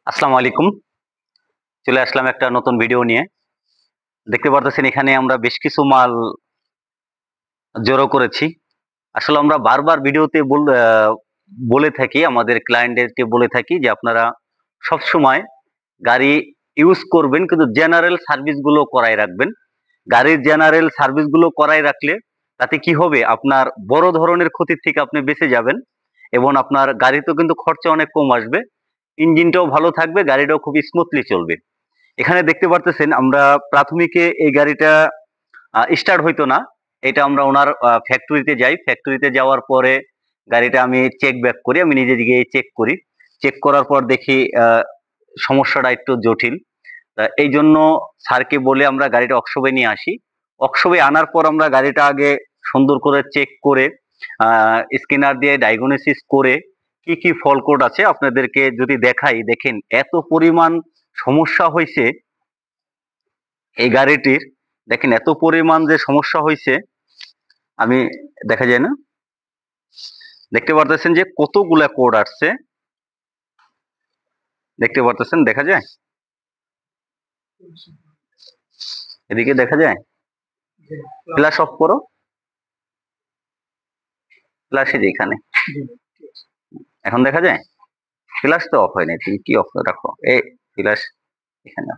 আসসালামু আলাইকুম। চলে আসলাম একটা নতুন ভিডিও নিয়ে। দেখতে পারতেছেন এখানে আমরা বেশ কিছু মাল জড়ো করেছি। আসলে আমরা বারবার ভিডিওতে বলে থাকি, আমাদের ক্লায়েন্টদেরকে বলে থাকি যে আপনারা সবসময় গাড়ি ইউজ করবেন কিন্তু জেনারেল সার্ভিস গুলো করায় রাখবেন। গাড়ির জেনারেল সার্ভিস গুলো করায় রাখলে তাতে কি হবে, আপনার বড় ধরনের ক্ষতির থেকে আপনি বেঁচে যাবেন এবং আপনার গাড়িতেও কিন্তু খরচা অনেক কম আসবে, ইঞ্জিনটাও ভালো থাকবে, গাড়িটাও খুব স্মুথলি চলবে। এখানে দেখতে পারতেছেন আমরা প্রাথমিকে এই গাড়িটা স্টার্ট হইতো না। এটা আমরা ওনার ফ্যাক্টরিতে যাই, ফ্যাক্টরিতে যাওয়ার পরে গাড়িটা আমি চেক ব্যাক করি, আমি নিজে গিয়ে চেক করি। চেক করার পর দেখি সমস্যাটা একটু জটিল। এই জন্য স্যারকে বলে আমরা গাড়িটা ওয়ার্কশপে নিয়ে আসি। ওয়ার্কশপে আনার পর আমরা গাড়িটা আগে সুন্দর করে চেক করে স্ক্যানার দিয়ে ডায়াগনোসিস করে কি কি ফল্ট কোড আছে আপনাদেরকে যদি দেখাই, দেখেন এত পরিমাণ সমস্যা হয়েছে এই গাড়িটির। দেখেন এত পরিমাণ যে সমস্যা হয়েছে, আমি দেখা যায় না, দেখতে পারতেছেন যে কতগুলা কোড আসছে, দেখতে পারতেছেন, দেখা যায়, এদিকে দেখা যায়। ফ্ল্যাশ অফ করো, ফ্ল্যাশ এই যে এখানে, এখন দেখা যায়। ফ্ল্যাশ তো অফ হয়নি, তুমি কি অফ রাখো, এই ফ্ল্যাশ এখানে,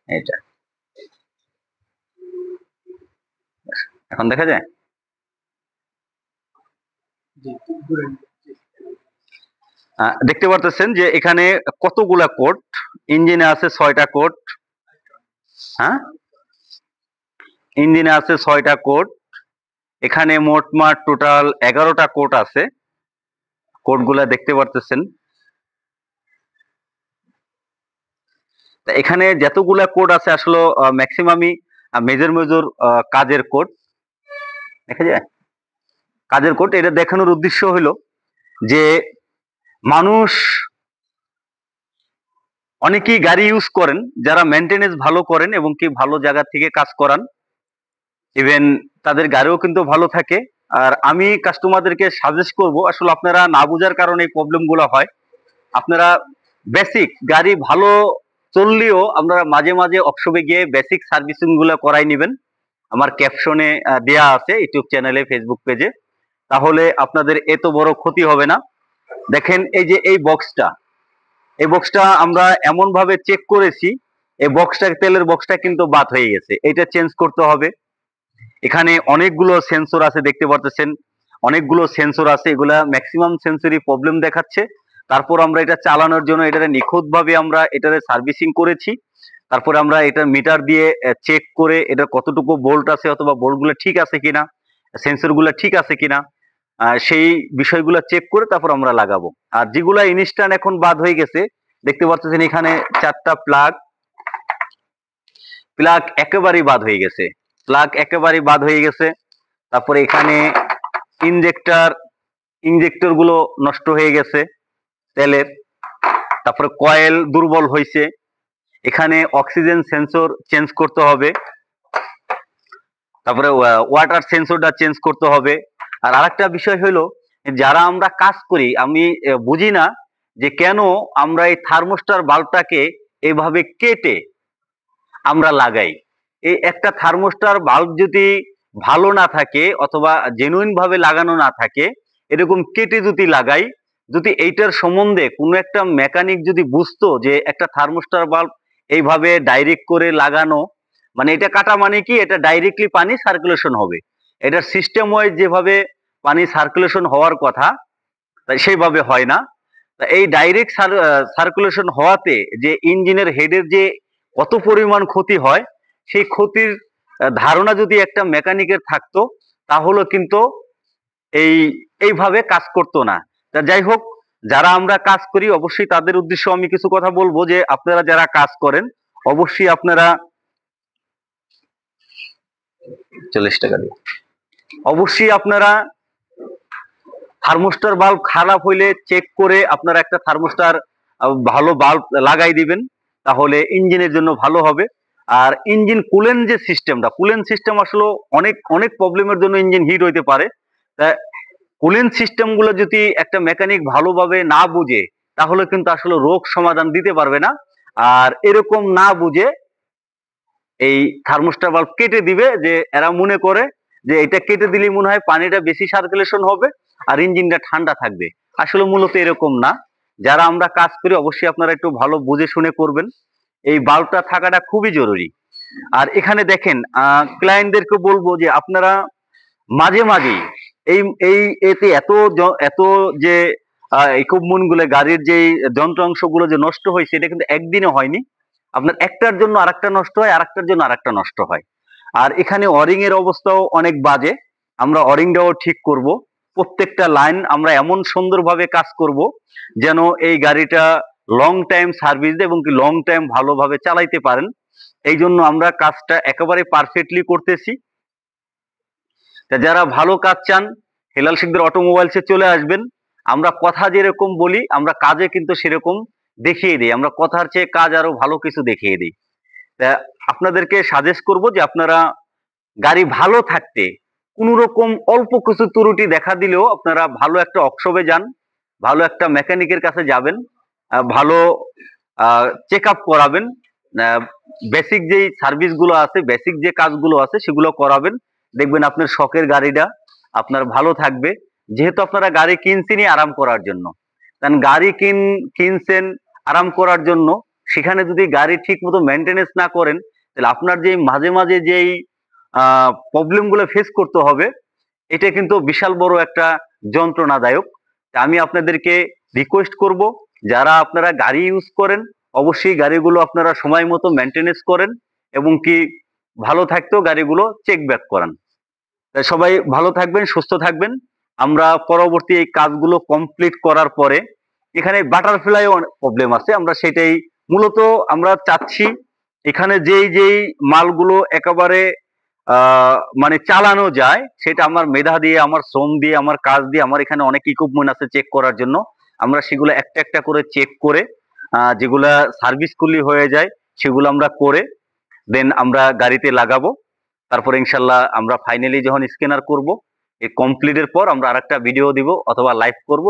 এটা এখন দেখা যায়। দেখতে পারতেছেন যে এখানে কতগুলা কোড, ইঞ্জিনে আছে 6টা কোড। হ্যাঁ, ইঞ্জিনে আছে 6টা কোড, এখানে মোটমাট টোটাল 11টা কোড আছে। কোডগুলা দেখতে পারতেছেন। এখানে যতগুলা কোড আছে আসলে ম্যাক্সিমামই মেজর মেজর কাজের কোড, দেখা যায় কাজের কোড। এটা দেখানোর উদ্দেশ্য হলো যে মানুষ অনেকেই গাড়ি ইউজ করেন যারা মেনটেনেন্স ভালো করেন এবং কি ভালো জায়গা থেকে কাজ করান, ইভেন তাদের গাড়িও কিন্তু ভালো থাকে। আর আমি কাস্টমারদেরকে সাজেস্ট করব, আসলে আপনারা না বোঝার কারণে এই প্রবলেম গুলো হয়। আপনারা বেসিক গাড়ি ভালো চললেও আপনারা মাঝে মাঝে ওয়ার্কশপে গিয়ে বেসিক সার্ভিসিং গুলো করাই নেবেন। আমার ক্যাপশনে দেয়া আছে ইউটিউব চ্যানেলে, ফেসবুক পেজে, তাহলে আপনাদের এত বড় ক্ষতি হবে না। দেখেন এই যে এই বক্সটা, এই বক্সটা আমরা এমন ভাবে চেক করেছি, এই বক্সটা, তেলের বক্সটা কিন্তু বাদ হয়ে গেছে, এটা চেঞ্জ করতে হবে। এখানে অনেকগুলো সেন্সর আছে, দেখতে পাচ্ছেন অনেকগুলো সেন্সর আছে, এগুলা ম্যাক্সিমাম সেন্সরই প্রবলেম দেখাচ্ছে। তারপর আমরা এটা চালানোর জন্য এটারে নিখুঁত ভাবে আমরা এটারে সার্ভিসিং করেছি। তারপরে আমরা এটা মিটার দিয়ে চেক করে এটা কতটুকু বোল্ট আছে অথবা বোল্ট গুলো ঠিক আছে কিনা, সেন্সর গুলো ঠিক আছে কিনা, সেই বিষয়গুলো চেক করে তারপর আমরা লাগাবো। আর যেগুলা ইনস্ট্যান্ট এখন বাদ হয়ে গেছে, দেখতে পাচ্ছেন এখানে 4টা প্লাগ, প্লাগ একেবারেই বাদ হয়ে গেছে, প্লাগ একেবারেই বাদ হয়ে গেছে। তারপরে এখানে ইনজেক্টর, ইনজেক্টর গুলো নষ্ট হয়ে গেছে তেলের। তারপরে কয়েল দুর্বল হয়েছে, এখানে অক্সিজেন সেন্সর চেঞ্জ করতে হবে, তারপরে ওয়াটার সেন্সরটা চেঞ্জ করতে হবে। আর আরেকটা বিষয় হলো, যারা আমরা কাজ করি, আমি বুঝি না যে কেন আমরা এই থার্মোস্টার বাল্বটাকে এভাবে কেটে আমরা লাগাই। এই একটা থার্মোস্টার বাল্ব যদি ভালো না থাকে অথবা জেনুইন ভাবে লাগানো না থাকে, এরকম কেটে যদি লাগাই, যদি এইটার সম্বন্ধে কোনো একটা মেকানিক যদি বুঝতো যে একটা থার্মোস্টার বাল্ব এইভাবে ডাইরেক্ট করে লাগানো, মানে এটা কাটা মানে কি, এটা ডাইরেক্টলি পানি সার্কুলেশন হবে, এটার সিস্টেম ওয়াইজ যেভাবে পানি সার্কুলেশন হওয়ার কথা সেইভাবে হয় না। এই ডাইরেক্ট সার্কুলেশন হওয়াতে যে ইঞ্জিনের হেডের যে কত পরিমাণ ক্ষতি হয়, সেই ক্ষতির ধারণা যদি একটা মেকানিকের থাকতো, তাহলে কিন্তু এই এইভাবে কাজ করতো না। তা যাই হোক, যারা আমরা কাজ করি অবশ্যই তাদের উদ্দেশ্য আমি কিছু কথা বলবো, যে আপনারা যারা কাজ করেন অবশ্যই আপনারা 40 টাকা দিয়ে অবশ্যই আপনারা থার্মোস্টার বাল্ব খারাপ হইলে চেক করে আপনারা একটা থার্মোস্টার ভালো বাল্ব লাগাই দিবেন, তাহলে ইঞ্জিনের জন্য ভালো হবে। আর ইঞ্জিন কুলেন যে সিস্টেমটা, কুলেন সিস্টেম আসলে অনেক অনেক প্রবলেমের জন্য ইঞ্জিন হিট হইতে পারে। তা কুলিং সিস্টেম গুলো যদি একটা মেকানিক ভালোভাবে না বুঝে, তাহলে কিন্তু আসলে রোগ সমাধান দিতে পারবে না। আর এরকম না বুঝে এই থার্মোস্টার ভালভ কেটে দিবে, যে এরা মনে করে যে এটা কেটে দিলে মনে হয় পানিটা বেশি সার্কুলেশন হবে আর ইঞ্জিনটা ঠান্ডা থাকবে। আসলে মূলত এরকম না। যারা আমরা কাজ করি অবশ্যই আপনারা একটু ভালো বুঝে শুনে করবেন। এই বাল্বটা থাকাটা খুবই জরুরি। আর এখানে দেখেন, ক্লায়েন্টদেরকে বলবো যে আপনারা মাঝে মাঝে এই এই এতে এত যে ইকুইপমেন্ট গুলো, গাড়ির যে যন্ত্রাংশ গুলো যে নষ্ট হয়েছে, এটা কিন্তু একদিনে হয়নি। আপনার একটার জন্য আরেকটা নষ্ট হয়, আরেকটার জন্য আরেকটা নষ্ট হয়। আর এখানে ওয়ারিং এর অবস্থাও অনেক বাজে। আমরা ওয়ারিংটাও ঠিক করব। প্রত্যেকটা লাইন আমরা এমন সুন্দরভাবে কাজ করব যেন এই গাড়িটা লং টাইম সার্ভিস দেয় এবং কি লং টাইম ভালোভাবে চালাইতে পারেন। এই জন্য আমরা কাজটা একেবারে পারফেক্টলি করতেছি। তা যারা ভালো কাজ চান, হেলাল শিকদার অটোমোবাইলসে চলে আসবেন। আমরা কথা যেরকম বলি, আমরা কাজে কিন্তু সেরকম দেখিয়ে দিই। আমরা কথার চেয়ে কাজ আরো ভালো কিছু দেখিয়ে দিই। তা আপনাদেরকে সাজেস্ট করব যে আপনারা গাড়ি ভালো থাকতে কোন রকম অল্প কিছু ত্রুটি দেখা দিলেও আপনারা ভালো একটা ওয়ার্কশপে যান, ভালো একটা মেকানিকের কাছে যাবেন, ভালো চেক আপ করাবেন, বেসিক যেই সার্ভিস গুলো আছে, বেসিক যে কাজগুলো আছে সেগুলো করাবেন। দেখবেন আপনার শখের গাড়িটা আপনার ভালো থাকবে। যেহেতু আপনারা গাড়ি কিনছেনই আরাম করার জন্য, কারণ গাড়ি কিনছেন আরাম করার জন্য, সেখানে যদি গাড়ি ঠিক মতো মেনটেনেন্স না করেন, তাহলে আপনার যে মাঝে মাঝে যেই প্রবলেম গুলো ফেস করতে হবে, এটা কিন্তু বিশাল বড় একটা যন্ত্রণাদায়ক। আমি আপনাদেরকে রিকোয়েস্ট করব, যারা আপনারা গাড়ি ইউজ করেন অবশ্যই গাড়িগুলো আপনারা সময় মতো মেনটেনেন্স করেন এবং কি ভালো থাকতেও গাড়িগুলো চেক ব্যাক করান। তাই সবাই ভালো থাকবেন, সুস্থ থাকবেন। আমরা পরবর্তী এই কাজগুলো কমপ্লিট করার পরে, এখানে বাটারফ্লাই প্রবলেম আছে, আমরা সেটাই মূলত আমরা চাচ্ছি। এখানে যেই মালগুলো একেবারে মানে চালানো যায়, সেটা আমার মেধা দিয়ে, আমার শ্রম দিয়ে, আমার কাজ দিয়ে, আমার এখানে অনেক ইকুইপমেন্ট আছে চেক করার জন্য। আমরা সেগুলো একটা একটা করে চেক করে, যেগুলা সার্ভিস করলে হয়ে যায় সেগুলো আমরা করে দেন আমরা গাড়িতে লাগাবো। তারপরে ইনশাল্লাহ আমরা ফাইনালি যখন স্ক্যানার করব, এই কমপ্লিটের পর আমরা আরেকটা ভিডিও দিব অথবা লাইভ করব।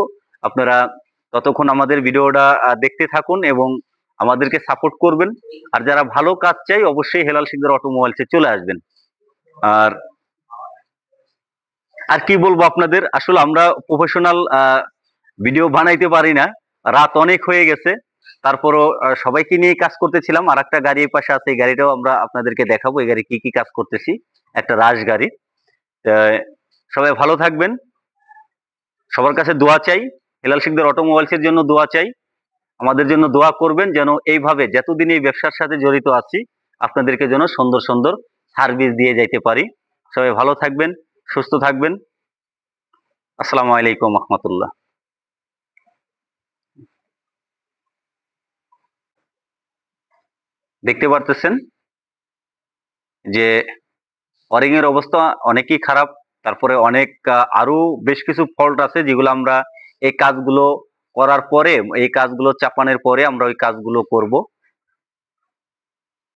আপনারা ততক্ষণ আমাদের ভিডিওটা দেখতে থাকুন এবং আমাদেরকে সাপোর্ট করবেন। আর যারা ভালো কাজ চাই অবশ্যই হেলাল শিকদার অটোমোবাইলসে চলে আসবেন। আর আর কি বলবো আপনাদের, আসলে আমরা প্রফেশনাল ভিডিও বানাইতে পারি না, রাত অনেক হয়ে গেছে। তারপরও সবাইকে নিয়ে কাজ করতেছিলাম। আর একটা গাড়ি পাশে আছে, এই গাড়িটাও আমরা আপনাদেরকে দেখাবো এই গাড়ি কি কি কাজ করতেছি, একটা রাশ গাড়ি। সবাই ভালো থাকবেন, সবার কাছে দোয়া চাই, হেলাল শিকদার অটোমোবাইলসের জন্য দোয়া চাই। আমাদের জন্য দোয়া করবেন যেন এইভাবে যতদিন এই ব্যবসার সাথে জড়িত আছি আপনাদেরকে যেন সুন্দর সুন্দর সার্ভিস দিয়ে যাইতে পারি। সবাই ভালো থাকবেন, সুস্থ থাকবেন। আসসালামু আলাইকুম রহমতুল্লাহ। দেখতে পারতেছেন যে ওয়ারিং এর অবস্থা অনেকই খারাপ। তারপরে অনেক আরো বেশ কিছু ফল্ট আছে যেগুলো আমরা এই কাজগুলো করার পরে, এই কাজগুলো চাপানোর পরে আমরা ওই কাজগুলো করব।